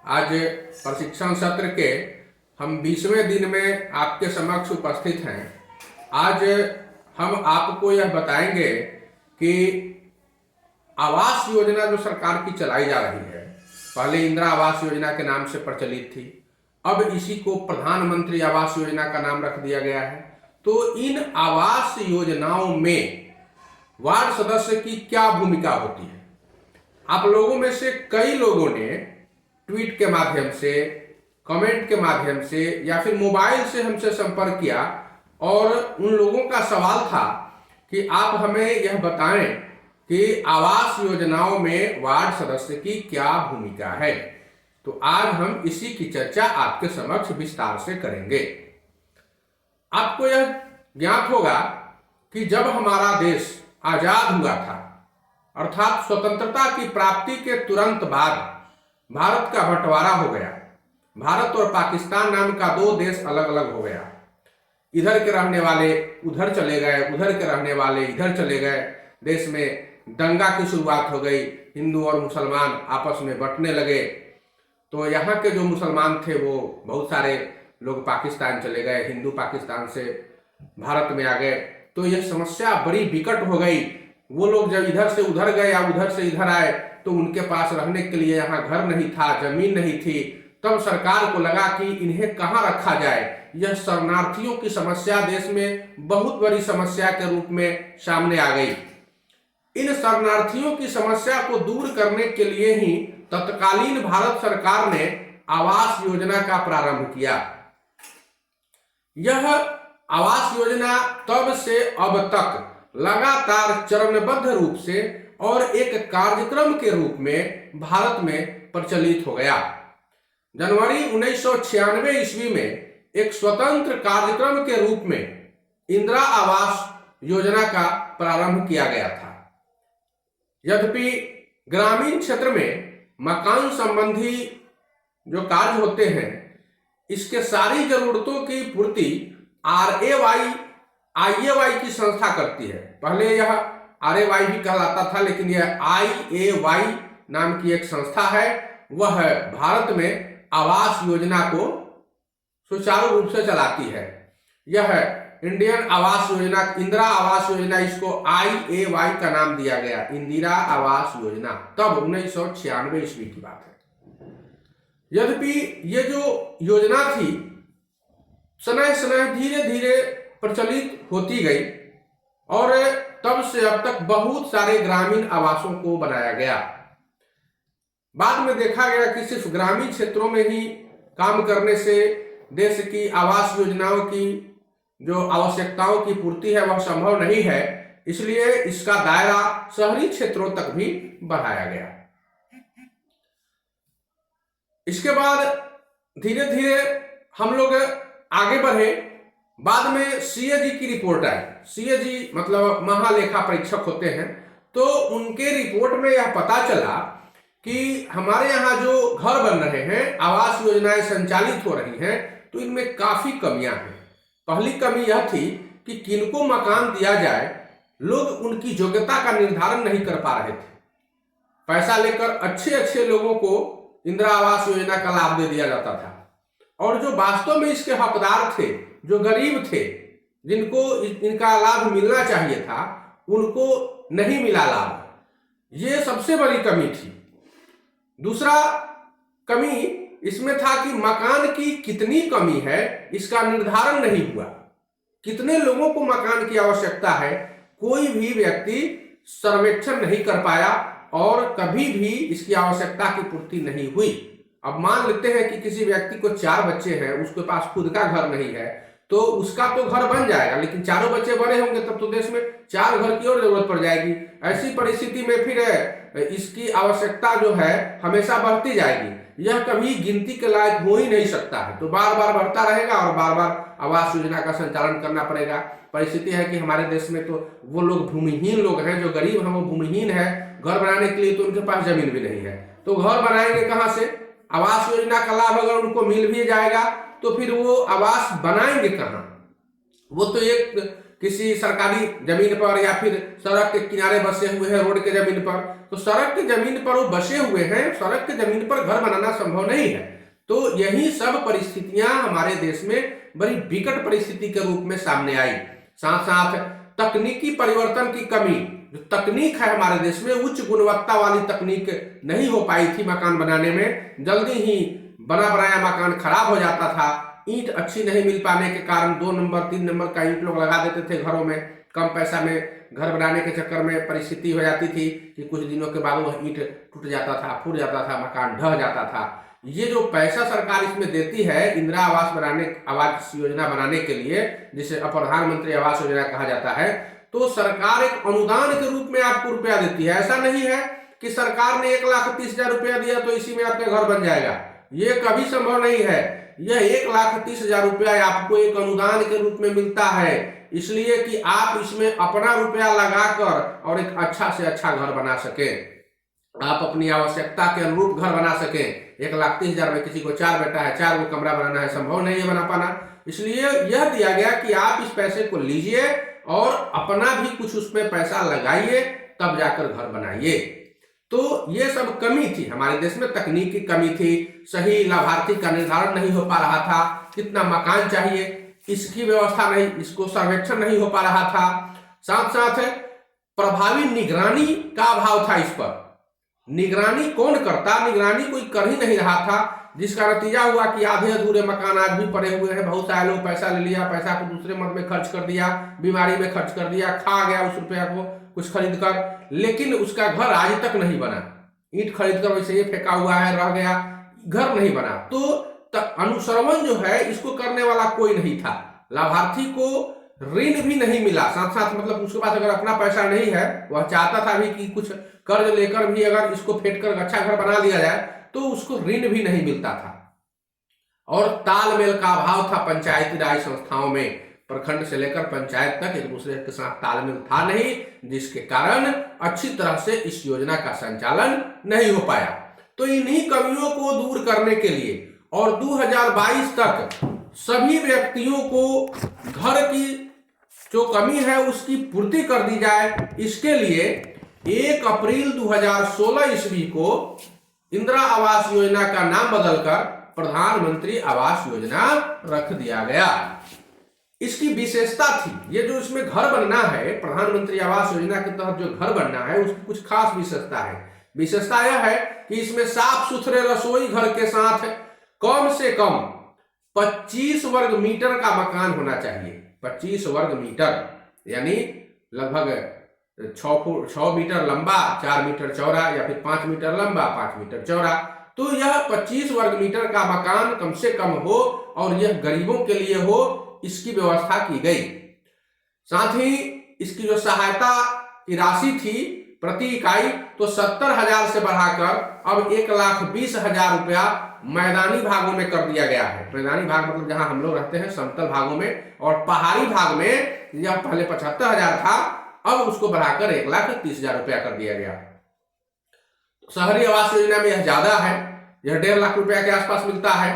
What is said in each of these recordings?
आज प्रशिक्षण सत्र के हम 20वें दिन में आपके समक्ष उपस्थित हैं। आज हम आपको यह बताएंगे कि आवास योजना जो सरकार की चलाई जा रही है, पहले इंदिरा आवास योजना के नाम से प्रचलित थी, अब इसी को प्रधानमंत्री आवास योजना का नाम रख दिया गया है। तो इन आवास योजनाओं में वार्ड सदस्य की क्या भूमिका होती है? आप लोगों में से कई लोगों ने ट्वीट के माध्यम से, कमेंट के माध्यम से या फिर मोबाइल से हमसे संपर्क किया और उन लोगों का सवाल था कि आप हमें यह बताएं कि आवास योजनाओं में वार्ड सदस्य की क्या भूमिका है। तो आज हम इसी की चर्चा आपके समक्ष विस्तार से करेंगे। आपको यह ज्ञात होगा कि जब हमारा देश आजाद हुआ था, अर्थात स्वतंत्रता की प्राप्ति के तुरंत बाद भारत का बंटवारा हो गया। भारत और पाकिस्तान नाम का दो देश अलग अलग हो गया। इधर के रहने वाले उधर चले गए, उधर के रहने वाले इधर चले गए। देश में दंगा की शुरुआत हो गई, हिंदू और मुसलमान आपस में बंटने लगे। तो यहाँ के जो मुसलमान थे वो बहुत सारे लोग पाकिस्तान चले गए, हिंदू पाकिस्तान से भारत में आ गए। तो यह समस्या बड़ी विकट हो गई। वो लोग जब इधर से उधर गए या उधर से इधर आए तो उनके पास रहने के लिए यहाँ घर नहीं था, जमीन नहीं थी। तब सरकार को लगा कि इन्हें कहाँ रखा जाए। यह शरणार्थियों की समस्या देश में बहुत बड़ी समस्या के रूप में सामने आ गई। इन शरणार्थियों की समस्या को दूर करने के लिए ही तत्कालीन भारत सरकार ने आवास योजना का प्रारंभ किया। यह आवास योजना तब से अब तक लगातार चरणबद्ध रूप से और एक कार्यक्रम के रूप में भारत में प्रचलित हो गया। जनवरी 1996 ईस्वी में एक स्वतंत्र कार्यक्रम के रूप में इंदिरा आवास योजना का प्रारंभ किया गया था। यद्यपि ग्रामीण क्षेत्र में मकान संबंधी जो कार्य होते हैं, इसके सारी जरूरतों की पूर्ति IAY की संस्था करती है। पहले यह RAY भी कहलाता था, लेकिन यह IAY नाम की एक संस्था है। वह भारत में आवास योजना को सुचारू रूप से चलाती है। यह इंडियन आवास योजना, इंदिरा आवास योजना, इसको IAY का नाम दिया गया, इंदिरा आवास योजना। तब 1996 ईस्वी की बात है। यद्यपि ये जो योजना थी समय समय धीरे धीरे प्रचलित होती गई और तब से अब तक बहुत सारे ग्रामीण आवासों को बनाया गया। बाद में देखा गया कि सिर्फ ग्रामीण क्षेत्रों में ही काम करने से देश की आवास योजनाओं की जो आवश्यकताओं की पूर्ति है वह संभव नहीं है। इसलिए इसका दायरा शहरी क्षेत्रों तक भी बढ़ाया गया। इसके बाद धीरे धीरे हम लोग आगे बढ़े। बाद में CAG की रिपोर्ट आई। CAG मतलब महालेखा परीक्षक होते हैं। तो उनके रिपोर्ट में यह पता चला कि हमारे यहाँ जो घर बन रहे हैं, आवास योजनाएं संचालित हो रही हैं, तो इनमें काफी कमियां हैं। पहली कमी यह थी कि किनको मकान दिया जाए, लोग उनकी योग्यता का निर्धारण नहीं कर पा रहे थे। पैसा लेकर अच्छे अच्छे लोगों को इंदिरा आवास योजना का लाभ दे दिया जाता था और जो वास्तव में इसके हकदार थे, जो गरीब थे, जिनको इनका लाभ मिलना चाहिए था, उनको नहीं मिला लाभ। ये सबसे बड़ी कमी थी। दूसरा कमी इसमें था कि मकान की कितनी कमी है इसका निर्धारण नहीं हुआ। कितने लोगों को मकान की आवश्यकता है, कोई भी व्यक्ति सर्वेक्षण नहीं कर पाया और कभी भी इसकी आवश्यकता की पूर्ति नहीं हुई। अब मान लेते हैं कि किसी व्यक्ति को 4 बच्चे हैं, उसके पास खुद का घर नहीं है, तो उसका तो घर बन जाएगा, लेकिन चारों बच्चे बड़े होंगे तब तो देश में 4 घर की और जरूरत पड़ जाएगी। ऐसी परिस्थिति में फिर इसकी आवश्यकता जो है हमेशा बढ़ती जाएगी। यह कभी गिनती के लायक हो ही नहीं सकता है। तो बार बार बढ़ता रहेगा और बार बार आवास योजना का संचालन करना पड़ेगा। परिस्थिति है कि हमारे देश में तो वो लोग भूमिहीन लोग हैं, जो गरीब हैं वो भूमिहीन है। घर बनाने के लिए तो उनके पास जमीन भी नहीं है, तो घर बनाएंगे कहाँ से? आवास योजना का लाभ अगर उनको मिल भी जाएगा तो फिर वो आवास बनाएंगे कहाँ? वो तो एक किसी सरकारी जमीन पर या फिर सड़क के किनारे बसे हुए हैं, रोड के जमीन पर, तो सड़क की जमीन पर वो बसे हुए हैं, सड़क की जमीन पर घर बनाना संभव नहीं है। तो यही सब परिस्थितियां हमारे देश में बड़ी विकट परिस्थिति के रूप में सामने आई। साथ साथ तकनीकी परिवर्तन की कमी, जो तकनीक है हमारे देश में, उच्च गुणवत्ता वाली तकनीक नहीं हो पाई थी मकान बनाने में। जल्दी ही बना बनाया मकान खराब हो जाता था। ईंट अच्छी नहीं मिल पाने के कारण 2 नंबर 3 नंबर का ईंट लोग लगा देते थे घरों में। कम पैसा में घर बनाने के चक्कर में परिस्थिति हो जाती थी कि कुछ दिनों के बाद वह ईंट टूट जाता था, फूट जाता था, मकान ढह जाता था। ये जो पैसा सरकार इसमें देती है इंदिरा आवास योजना बनाने के लिए, जिसे प्रधानमंत्री आवास योजना कहा जाता है, तो सरकार एक अनुदान के रूप में आपको रुपया देती है। ऐसा नहीं है कि सरकार ने 1,30,000 रुपया दिया तो इसी में आपका घर बन जाएगा, ये कभी संभव नहीं है। यह 1,30,000 रुपया आपको एक अनुदान के रूप में मिलता है, इसलिए कि आप इसमें अपना रुपया लगाकर और एक अच्छा से अच्छा घर बना सके, आप अपनी आवश्यकता के अनुरूप घर बना सके। 1,30,000 में किसी को 4 बेटा है, 4 को कमरा बनाना है, संभव नहीं है बना पाना। इसलिए यह दिया गया कि आप इस पैसे को लीजिए और अपना भी कुछ उसमें पैसा लगाइए, तब जाकर घर बनाइए। तो ये सब कमी थी हमारे देश में, तकनीक की कमी थी, सही लाभार्थी का निर्धारण नहीं हो पा रहा था, कितना मकान चाहिए इसकी व्यवस्था नहीं, इसको सर्वेक्षण नहीं हो पा रहा था। साथ साथ प्रभावी निगरानी का अभाव था। इस पर निगरानी कौन करता, निगरानी कोई कर ही नहीं रहा था, जिसका नतीजा हुआ कि आधे अधूरे मकान आज भी पड़े हुए हैं। बहुत सारे लोग पैसा ले लिया, पैसा को दूसरे मद में खर्च कर दिया, बीमारी में खर्च कर दिया, खा गया उस रुपया को कुछ खरीद कर, लेकिन उसका घर आज तक नहीं बना। ईंट खरीद कर वैसे ही फेंका हुआ है, रह गया, घर नहीं बना। तो अनुश्रवण जो है इसको करने वाला कोई नहीं था, लाभार्थी को ऋण भी नहीं मिला। साथ साथ मतलब उसके पास अगर अपना पैसा नहीं है, वह चाहता था भी कि कुछ कर्ज लेकर भी अगर इसको फेंक कर अच्छा घर बना लिया जाए, तो उसको ऋण भी नहीं मिलता था। और तालमेल का अभाव था पंचायती राज संस्थाओं में, प्रखंड से लेकर पंचायत तक एक दूसरे के साथ तालमेल था नहीं, जिसके कारण अच्छी तरह से इस योजना का संचालन नहीं हो पाया। तो इन्हीं कमियों को दूर करने के लिए और 2022 तक सभी व्यक्तियों को घर की जो कमी है उसकी पूर्ति कर दी जाए, इसके लिए 1 अप्रैल 2016 ईस्वी को इंदिरा आवास योजना का नाम बदलकर प्रधानमंत्री आवास योजना रख दिया गया। इसकी विशेषता थी, ये जो इसमें घर बनना है, प्रधानमंत्री आवास योजना के तहत जो घर बनना है, उसकी कुछ खास विशेषता है। विशेषता यह है कि इसमें साफ सुथरे रसोई घर के साथ कम से कम 25 वर्ग मीटर का मकान होना चाहिए। 25 वर्ग मीटर यानी लगभग 6 मीटर लंबा, 4 मीटर चौड़ा, या फिर 5 मीटर लंबा, 5 मीटर चौड़ा। तो यह 25 वर्ग मीटर का मकान कम से कम हो और यह गरीबों के लिए हो, इसकी व्यवस्था की गई। साथ ही इसकी जो सहायता की राशि थी प्रति इकाई, तो 70,000 से बढ़ाकर अब 1,20,000 रुपया मैदानी भागों में कर दिया गया है। मैदानी भाग मतलब जहां हम लोग रहते हैं, समतल भागों में, और पहाड़ी भाग में यह पहले 75,000 था, अब उसको बढ़ाकर 1,30,000 रुपया कर दिया गया। शहरी आवास योजना में यह ज्यादा है, यह 1.5 लाख रुपया के आसपास मिलता है।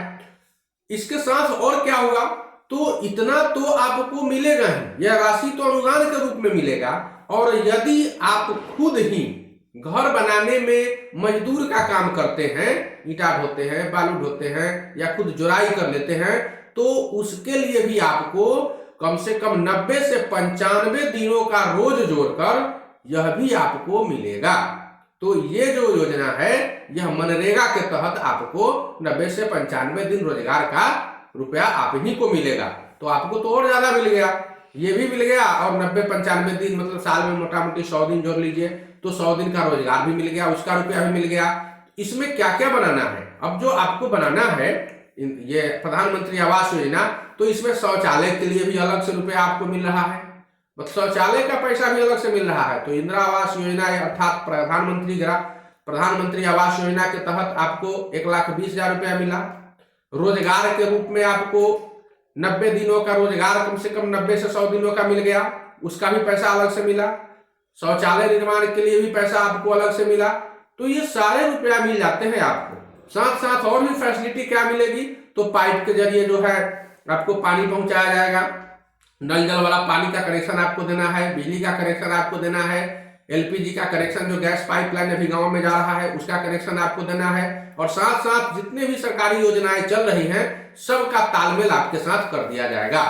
इसके साथ और क्या हुआ, तो इतना तो आपको मिलेगा ही, यह राशि तो अनुदान के रूप में मिलेगा, और यदि आप खुद ही घर बनाने में मजदूर का काम करते हैं, ईंटा ढोते हैं, बालू ढोते हैं, या खुद जुराई कर लेते हैं, तो उसके लिए भी आपको कम से कम 90 से 95 दिनों का रोज जोड़कर यह भी आपको मिलेगा। तो ये जो योजना है, यह मनरेगा के तहत आपको 90 से 95 दिन रोजगार का रुपया आप ही को मिलेगा। तो आपको तो और ज्यादा मिल गया, ये भी मिल गया, और 90-95 दिन मतलब साल में मोटा मोटी 100 दिन जोड़ लीजिए, तो 100 दिन का रोजगार भी मिल गया, उसका रुपया भी मिल गया। इसमें क्या क्या बनाना है, अब जो आपको बनाना है ये प्रधानमंत्री आवास योजना, तो इसमें शौचालय के लिए भी अलग से रुपया आपको मिल रहा है, शौचालय का पैसा भी अलग से मिल रहा है। तो इंदिरा आवास योजना अर्थात प्रधानमंत्री आवास योजना के तहत आपको 1,20,000 रुपया मिला। रोजगार के रूप में आपको 90 दिनों का रोजगार कम से कम 90 से 100 दिनों का मिल गया, उसका भी पैसा अलग से मिला। शौचालय निर्माण के लिए भी पैसा आपको अलग से मिला। तो ये सारे रुपया मिल जाते हैं आपको। साथ साथ और भी फैसिलिटी क्या मिलेगी, तो पाइप के जरिए जो है आपको पानी पहुंचाया जाएगा, नल जल वाला पानी का कनेक्शन आपको देना है, बिजली का कनेक्शन आपको देना है, एलपीजी का कनेक्शन जो गैस पाइपलाइन अभी गांव में जा रहा है उसका कनेक्शन आपको देना है, और साथ साथ जितने भी सरकारी योजनाएं चल रही हैं सबका तालमेल आपके साथ कर दिया जाएगा।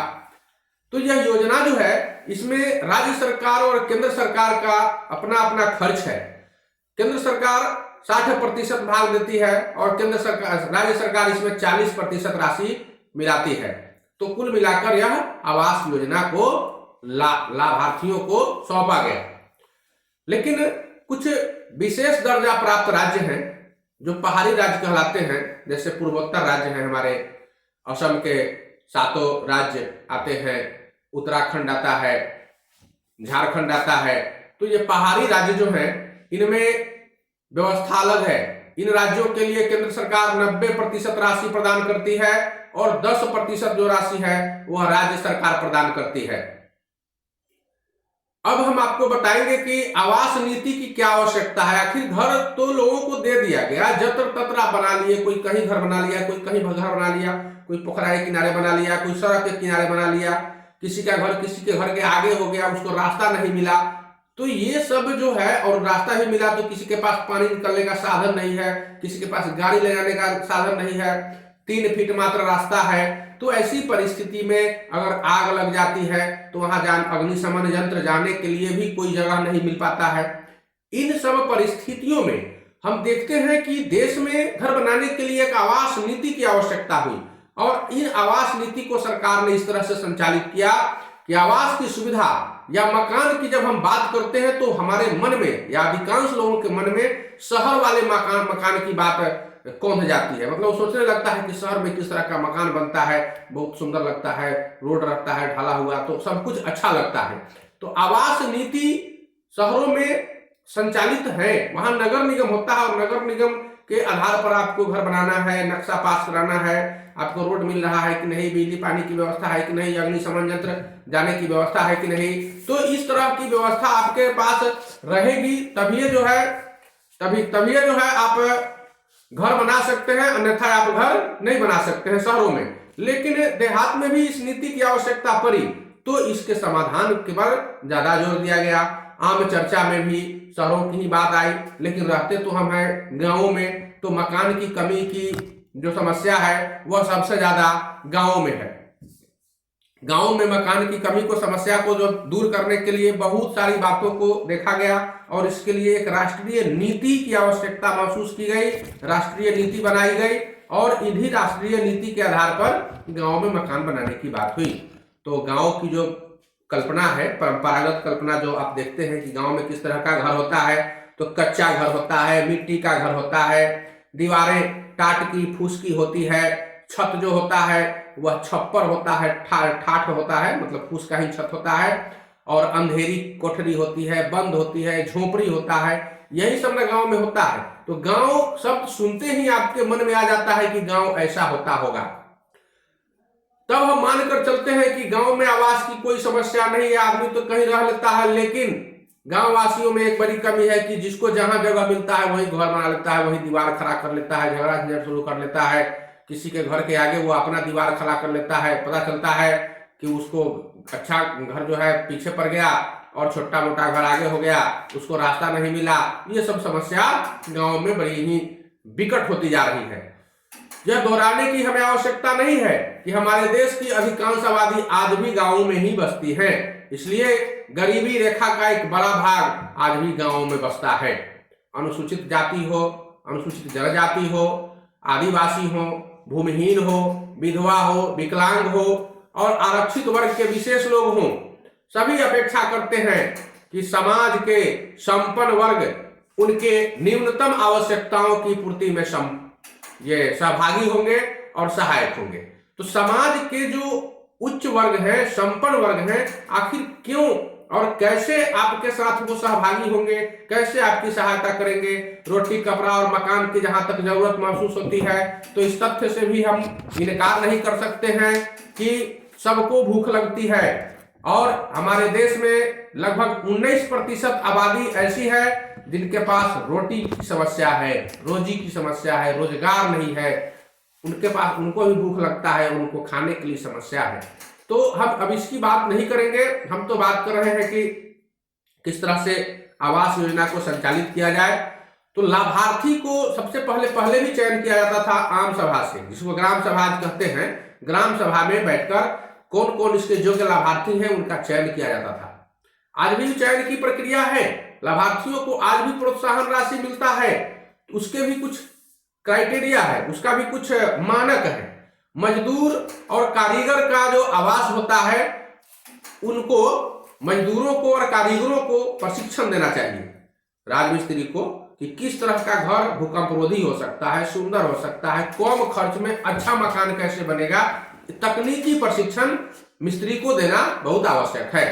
तो यह योजना जो है इसमें राज्य सरकार और केंद्र सरकार का अपना अपना खर्च है। केंद्र सरकार 60% भाग देती है और राज्य सरकार इसमें 40% राशि मिलाती है। तो कुल मिलाकर यह आवास योजना को लाभार्थियों को सौंपा गया। लेकिन कुछ विशेष दर्जा प्राप्त राज्य हैं जो पहाड़ी राज्य कहलाते हैं, जैसे पूर्वोत्तर राज्य हैं हमारे, असम के 7 राज्य आते हैं, उत्तराखंड आता है, झारखंड आता है। तो ये पहाड़ी राज्य जो हैं इनमें व्यवस्था अलग है। इन राज्यों के लिए केंद्र सरकार 90% राशि प्रदान करती है और 10% जो राशि है वह राज्य सरकार प्रदान करती है। अब हम आपको बताएंगे कि आवास नीति की क्या आवश्यकता है। आखिर घर तो लोगों को दे दिया गया, जत्र तत्र आप बना लिए, कोई कहीं घर बना लिया, कोई कहीं घर बना लिया, कोई पोखरा के किनारे बना लिया, कोई सड़क के किनारे बना लिया, किसी का घर किसी के घर के आगे हो गया, उसको रास्ता नहीं मिला। तो ये सब जो है, और रास्ता ही मिला तो किसी के पास पानी निकलने का साधन नहीं है, किसी के पास गाड़ी ले जाने का साधन नहीं है, 3 फीट मात्र रास्ता है। तो ऐसी परिस्थिति में अगर आग लग जाती है तो वहां अग्निशमन यंत्र जाने के लिए भी कोई जगह नहीं मिल पाता है। इन सब परिस्थितियों में हम देखते हैं कि देश में घर बनाने के लिए एक आवास नीति की आवश्यकता हुई, और इन आवास नीति को सरकार ने इस तरह से संचालित किया कि आवास की सुविधा या मकान की जब हम बात करते हैं तो हमारे मन में या अधिकांश लोगों के मन में शहर वाले मकान की बात कौंध जाती है। मतलब सोचने लगता है कि शहर में किस तरह का मकान बनता है, बहुत सुंदर लगता है, रोड रहता है ढाला हुआ, तो सब कुछ अच्छा लगता है। तो आवास नीति शहरों में संचालित है, वहां नगर निगम होता है और नगर निगम के आधार पर आपको घर बनाना है, नक्शा पास कराना है, आपको रोड मिल रहा है कि नहीं, बिजली पानी की व्यवस्था है कि नहीं, अग्निशमन यंत्र जाने की व्यवस्था है कि नहीं। तो इस तरह की व्यवस्था आपके पास रहेगी तभी जो है आप घर बना सकते हैं, अन्यथा आप घर नहीं बना सकते हैं शहरों में। लेकिन देहात में भी इस नीति की आवश्यकता पड़ी तो इसके समाधान के पर ज्यादा जोर दिया गया। आम चर्चा में भी शहरों की ही बात आई, लेकिन रहते तो हम हैं गांवों में, तो मकान की कमी की जो समस्या है वह सबसे ज्यादा गांवों में है। गांव में मकान की कमी को समस्या को जो दूर करने के लिए बहुत सारी बातों को देखा गया और इसके लिए एक राष्ट्रीय नीति की आवश्यकता महसूस की गई, राष्ट्रीय नीति बनाई गई और इन्हीं राष्ट्रीय नीति के आधार पर गांव में मकान बनाने की बात हुई। तो गांव की जो कल्पना है, परंपरागत कल्पना जो आप देखते हैं कि गांव में किस तरह का घर होता है, तो कच्चा घर होता है, मिट्टी का घर होता है, दीवारें टाट की फूस की होती है, छत जो होता है वह छप्पर होता है, ठाठ होता है, मतलब फूस का ही छत होता है, और अंधेरी कोठरी होती है, बंद होती है, झोपड़ी होता है, यही सब ना गांव में होता है। तो गांव शब्द सुनते ही आपके मन में आ जाता है कि गांव ऐसा होता होगा। तब हम मानकर चलते हैं कि गांव में आवास की कोई समस्या नहीं है, आदमी तो कहीं रह लेता है। लेकिन गांव वासियों में एक बड़ी कमी है कि जिसको जहां जगह मिलता है वही घर बना लेता है, वही दीवार खड़ा कर लेता है, झगड़ा झंझट शुरू कर लेता है, किसी के घर के आगे वो अपना दीवार खड़ा कर लेता है। पता चलता है कि उसको अच्छा घर जो है पीछे पड़ गया और छोटा मोटा घर आगे हो गया, उसको रास्ता नहीं मिला। ये सब समस्या गांव में बड़ी ही विकट होती जा रही है। यह दोहराने की हमें आवश्यकता नहीं है कि हमारे देश की अधिकांश आबादी आज भी गांवों में ही बसती है, इसलिए गरीबी रेखा का एक बड़ा भाग आज भी गांवों में बसता है। अनुसूचित जाति हो, अनुसूचित जनजाति हो, आदिवासी हो, भूमिहीन हो, विधवा हो, विकलांग हो और आरक्षित वर्ग के विशेष लोग हों, सभी अपेक्षा करते हैं कि समाज के संपन्न वर्ग उनके न्यूनतम आवश्यकताओं की पूर्ति में ये सहभागी होंगे और सहायक होंगे। तो समाज के जो उच्च वर्ग है, संपन्न वर्ग है, आखिर क्यों और कैसे आपके साथ वो सहभागी होंगे, कैसे आपकी सहायता करेंगे, रोटी कपड़ा और मकान की जहां तक जरूरत महसूस होती है, तो इस तथ्य से भी हम इनकार नहीं कर सकते हैं कि सबको भूख लगती है। और हमारे देश में लगभग 19% आबादी ऐसी है जिनके पास रोटी की समस्या है, रोजी की समस्या है, रोजगार नहीं है, उनके पास, उनको भी भूख लगता है, उनको खाने के लिए समस्या है। तो हम अब इसकी बात नहीं करेंगे। हम तो बात कर रहे हैं कि किस तरह से आवास योजना को संचालित किया जाए। तो लाभार्थी को सबसे पहले भी चयन किया जाता था आम सभा से, जिसको ग्राम सभा कहते हैं। ग्राम सभा में बैठकर कौन कौन इसके योग्य लाभार्थी हैं उनका चयन किया जाता था। आज भी चयन की प्रक्रिया है। लाभार्थियों को आज भी प्रोत्साहन राशि मिलता है, उसके भी कुछ क्राइटेरिया है, उसका भी कुछ मानक है। मजदूर और कारीगर का जो आवास होता है, उनको मजदूरों को और कारीगरों को प्रशिक्षण देना चाहिए, राजमिस्त्री को, कि किस तरह का घर भूकंपरोधी हो सकता है, सुंदर हो सकता है, कम खर्च में अच्छा मकान कैसे बनेगा। तकनीकी प्रशिक्षण मिस्त्री को देना बहुत आवश्यक है।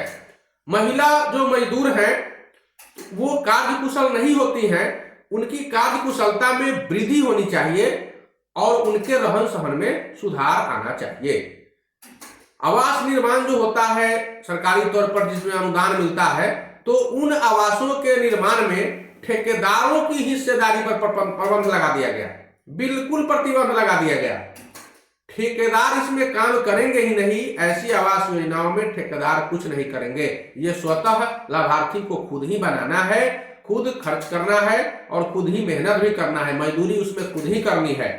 महिला जो मजदूर हैं वो कार्य कुशल नहीं होती हैं, उनकी कार्य कुशलता में वृद्धि होनी चाहिए और उनके रहन सहन में सुधार आना चाहिए। आवास निर्माण जो होता है सरकारी तौर पर, जिसमें अनुदान मिलता है, तो उन आवासों के निर्माण में ठेकेदारों की हिस्सेदारी पर प्रतिबंध लगा दिया गया, बिल्कुल प्रतिबंध लगा दिया गया। ठेकेदार इसमें काम करेंगे ही नहीं। ऐसी आवास योजनाओं में ठेकेदार कुछ नहीं करेंगे। ये स्वतः लाभार्थी को खुद ही बनाना है, खुद खर्च करना है और खुद ही मेहनत भी करना है, मजदूरी उसमें खुद ही करनी है।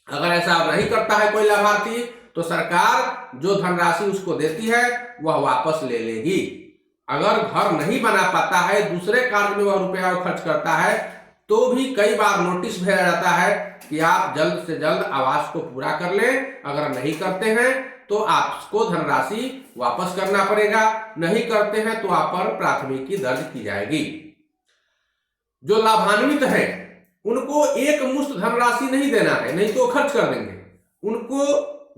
अगर ऐसा नहीं करता है कोई लाभार्थी, तो सरकार जो धनराशि उसको देती है वह वापस ले लेगी। अगर घर नहीं बना पाता है, दूसरे कार्य में वह रुपया खर्च करता है, तो भी कई बार नोटिस भेजा जाता है कि आप जल्द से जल्द आवास को पूरा कर लें। अगर नहीं करते हैं तो आपको धनराशि वापस करना पड़ेगा, नहीं करते हैं तो आप पर प्राथमिकी दर्ज की जाएगी। जो लाभान्वित हैं उनको एक मुश्त धनराशि नहीं देना है, नहीं तो खर्च कर देंगे। उनको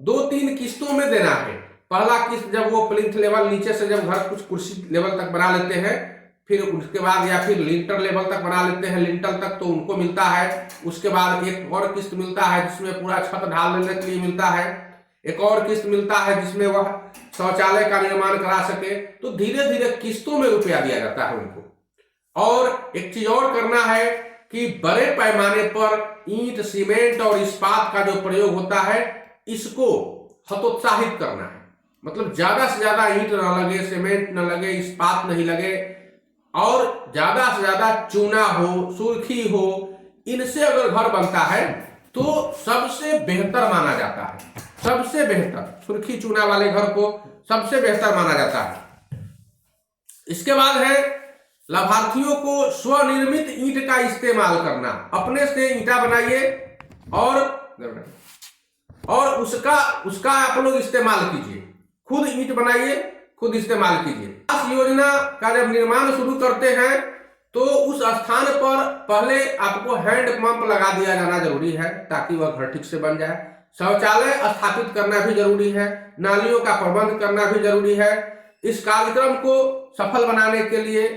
2-3 किस्तों में देना है। पहला किस्त जब वो प्लिंथ लेवल नीचे से जब घर कुछ कुर्सी लेवल तक बना लेते हैं, फिर उसके बाद या फिर लिंटर लेवल तक बना लेते हैं, लिंटर तक तो उनको मिलता है। उसके बाद एक और किस्त मिलता है जिसमें पूरा छत ढाल देने के लिए मिलता है। एक और किस्त मिलता है जिसमें वह शौचालय का निर्माण करा सके। तो धीरे धीरे किस्तों में रुपया दिया जाता है उनको। और एक चीज और करना है कि बड़े पैमाने पर ईंट, सीमेंट और इस्पात का जो प्रयोग होता है, इसको हतोत्साहित करना है। मतलब ज्यादा से ज्यादा ईंट न लगे, सीमेंट न लगे, इस्पात नहीं लगे, और ज्यादा से ज्यादा चूना हो, सुर्खी हो, इनसे अगर घर बनता है तो सबसे बेहतर माना जाता है। सबसे बेहतर सुर्खी चूना वाले घर को सबसे बेहतर माना जाता है। इसके बाद है लाभार्थियों को स्वनिर्मित ईंट का इस्तेमाल करना। अपने से ईंटा बनाइए और उसका आप लोग इस्तेमाल कीजिए। खुद ईंट बनाइए, खुद इस्तेमाल कीजिए। आवास योजना का जब निर्माण शुरू करते हैं तो उस स्थान पर पहले आपको हैंड पंप लगा दिया जाना जरूरी है, ताकि वह घर ठीक से बन जाए। शौचालय स्थापित करना भी जरूरी है, नालियों का प्रबंध करना भी जरूरी है। इस कार्यक्रम को सफल बनाने के लिए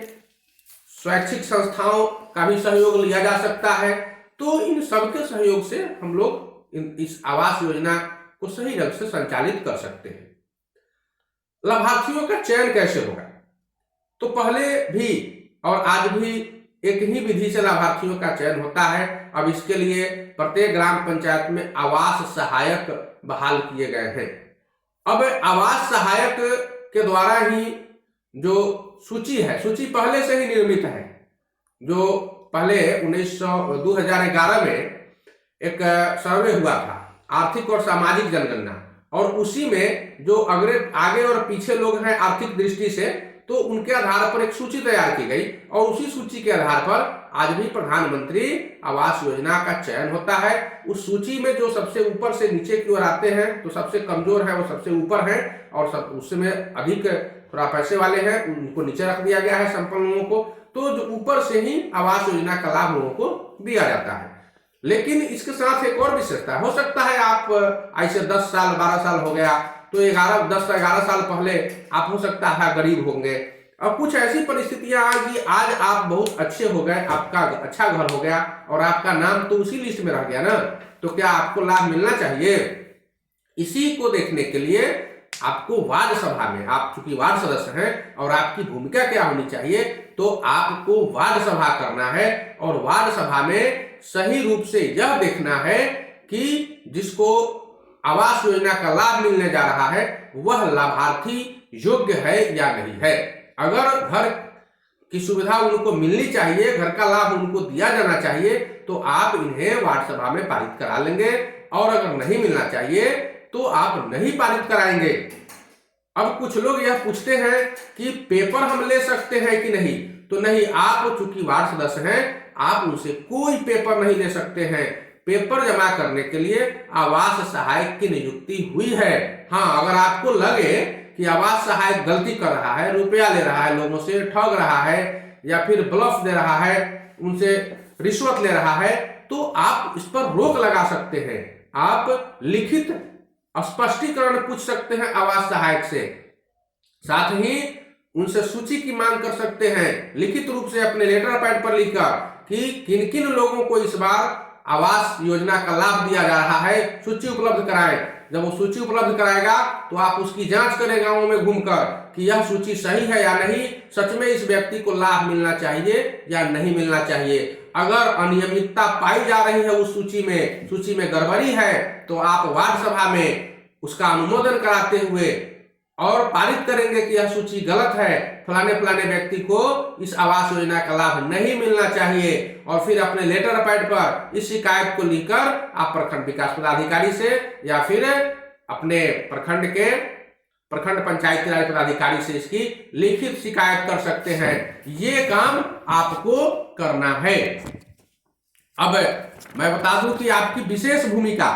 स्वैच्छिक संस्थाओं का भी सहयोग लिया जा सकता है। तो इन सबके सहयोग से हम लोग इस आवास योजना को सही ढंग से संचालित कर सकते हैं। लाभार्थियों का चयन कैसे होगा? तो पहले भी और आज भी एक ही विधि से लाभार्थियों का चयन होता है। अब इसके लिए प्रत्येक ग्राम पंचायत में आवास सहायक बहाल किए गए हैं। अब आवास सहायक के द्वारा ही जो सूची है, सूची पहले से ही निर्मित है। जो पहले 2011 में एक सर्वे हुआ था, आर्थिक और सामाजिक जनगणना, और उसी में जो आगे और पीछे लोग हैं आर्थिक दृष्टि से, तो उनके आधार पर एक सूची तैयार की गई और उसी सूची के आधार पर आज भी प्रधानमंत्री आवास योजना का चयन होता है। उस सूची में जो सबसे ऊपर से नीचे की ओर आते हैं, तो सबसे कमजोर है वो सबसे ऊपर है, और सब उसमें अधिक थोड़ा पैसे वाले हैं उनको नीचे रख दिया गया है, संपन्न लोगों को। तो जो ऊपर से ही आवास योजना का लाभ लोगों को दिया जाता है। लेकिन इसके साथ एक और विशेषता हो सकता है, आप ऐसे 10 साल 12 साल हो गया, तो 10-11 साल पहले आप हो सकता है गरीब होंगे। अब कुछ ऐसी परिस्थितियां आ गई, आज आप बहुत अच्छे हो गए, आपका अच्छा घर हो गया और आपका नाम तो उसी लिस्ट में रह गया ना, तो क्या आपको लाभ मिलना चाहिए? इसी को देखने के लिए आपको वार्ड सभा में, आप चूंकि वार्ड सदस्य हैं और आपकी भूमिका क्या होनी चाहिए, तो आपको वार्ड सभा करना है। और वार्ड सभा में सही रूप से यह देखना है कि जिसको आवास योजना का लाभ मिलने जा रहा है वह लाभार्थी योग्य है या नहीं है। अगर घर की सुविधा उनको मिलनी चाहिए, घर का लाभ उनको दिया जाना चाहिए, तो आप इन्हें वार्ड सभा में पारित करा लेंगे, और अगर नहीं मिलना चाहिए तो आप नहीं पारित कराएंगे। अब कुछ लोग यह पूछते हैं कि पेपर हम ले सकते हैं कि नहीं, तो नहीं, आप चूंकि वार्ड सदस्य हैं, आप उनसे कोई पेपर नहीं ले सकते हैं। पेपर जमा करने के लिए आवास सहायक की नियुक्ति हुई है। हाँ, अगर आपको लगे कि आवास सहायक गलती कर रहा है, रुपया ले रहा है, लोगों से ठग रहा है, या फिर ब्लफ दे रहा है, उनसे रिश्वत ले रहा है, तो आप इस पर रोक लगा सकते हैं। आप लिखित स्पष्टीकरण पूछ सकते हैं आवास सहायक से, साथ ही उनसे सूची की मांग कर सकते हैं, लिखित रूप से अपने लेटर पैड पर लिखकर कि किन किन लोगों को इस बार आवास योजना का लाभ दिया जा रहा है, सूची उपलब्ध कराएं। जब वो सूची उपलब्ध कराएगा तो आप उसकी जांच करें गांवों में घूमकर कि यह सूची सही है या नहीं, सच में इस व्यक्ति को लाभ मिलना चाहिए या नहीं मिलना चाहिए। अगर अनियमितता पाई जा रही है उस सूची में गड़बड़ी है, तो आप वार्ड सभा में उसका अनुमोदन कराते हुए और पारित करेंगे कि यह सूची गलत है, फलाने फलाने व्यक्ति को इस आवास योजना का लाभ नहीं मिलना चाहिए, और फिर अपने लेटर पैड पर इस शिकायत को लिखकर आप प्रखंड विकास पदाधिकारी से या फिर अपने प्रखंड पंचायती राज पदाधिकारी से इसकी लिखित शिकायत कर सकते हैं। ये काम आपको करना है। अब मैं बता दूं कि आपकी विशेष भूमिका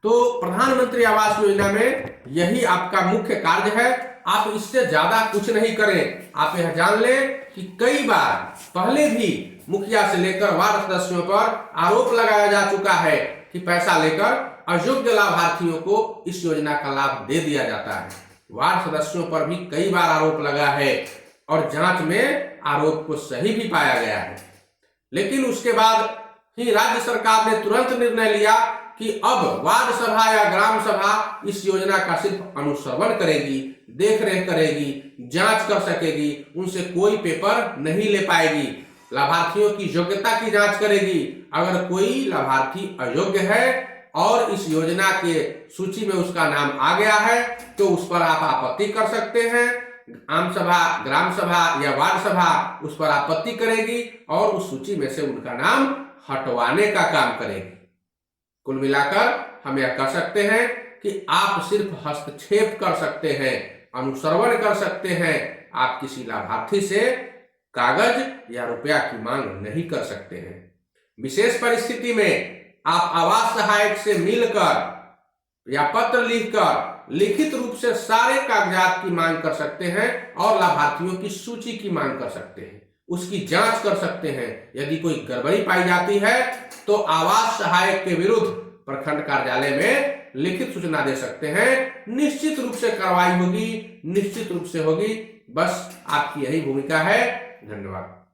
तो प्रधानमंत्री आवास योजना में यही आपका मुख्य कार्य है। आप इससे ज्यादा कुछ नहीं करें। आप यह जान लें कि कई बार पहले भी मुखिया से लेकर वार्ड सदस्यों पर आरोप लगाया जा चुका है कि पैसा लेकर अयोग्य लाभार्थियों को इस योजना का लाभ दे दिया जाता है। वार्ड सदस्यों पर भी कई बार आरोप लगा है और जांच में आरोप को सही भी पाया गया है, लेकिन उसके बाद ही राज्य सरकार ने तुरंत निर्णय लिया कि अब वार्ड सभा या ग्राम सभा इस योजना का सिर्फ अनुश्रवण करेगी, देख रेख करेगी, जांच कर सकेगी, उनसे कोई पेपर नहीं ले पाएगी, लाभार्थियों की योग्यता की जांच करेगी। अगर कोई लाभार्थी अयोग्य है और इस योजना के सूची में उसका नाम आ गया है तो उस पर आप आपत्ति कर सकते हैं। आम सभा, ग्राम सभा या वार्ड सभा उस पर आपत्ति करेगी और उस सूची में से उनका नाम हटवाने का काम करेगी। कुल मिलाकर हम यह कह सकते हैं कि आप सिर्फ हस्तक्षेप कर सकते हैं, अनुश्रवण कर सकते हैं। आप किसी लाभार्थी से कागज या रुपया की मांग नहीं कर सकते हैं। विशेष परिस्थिति में आप आवास सहायक से मिलकर या पत्र लिखकर लिखित रूप से सारे कागजात की मांग कर सकते हैं और लाभार्थियों की सूची की मांग कर सकते हैं, उसकी जांच कर सकते हैं। यदि कोई गड़बड़ी पाई जाती है तो आवास सहायक के विरुद्ध प्रखंड कार्यालय में लिखित सूचना दे सकते हैं। निश्चित रूप से कार्रवाई होगी, निश्चित रूप से होगी। बस आपकी यही भूमिका है। धन्यवाद।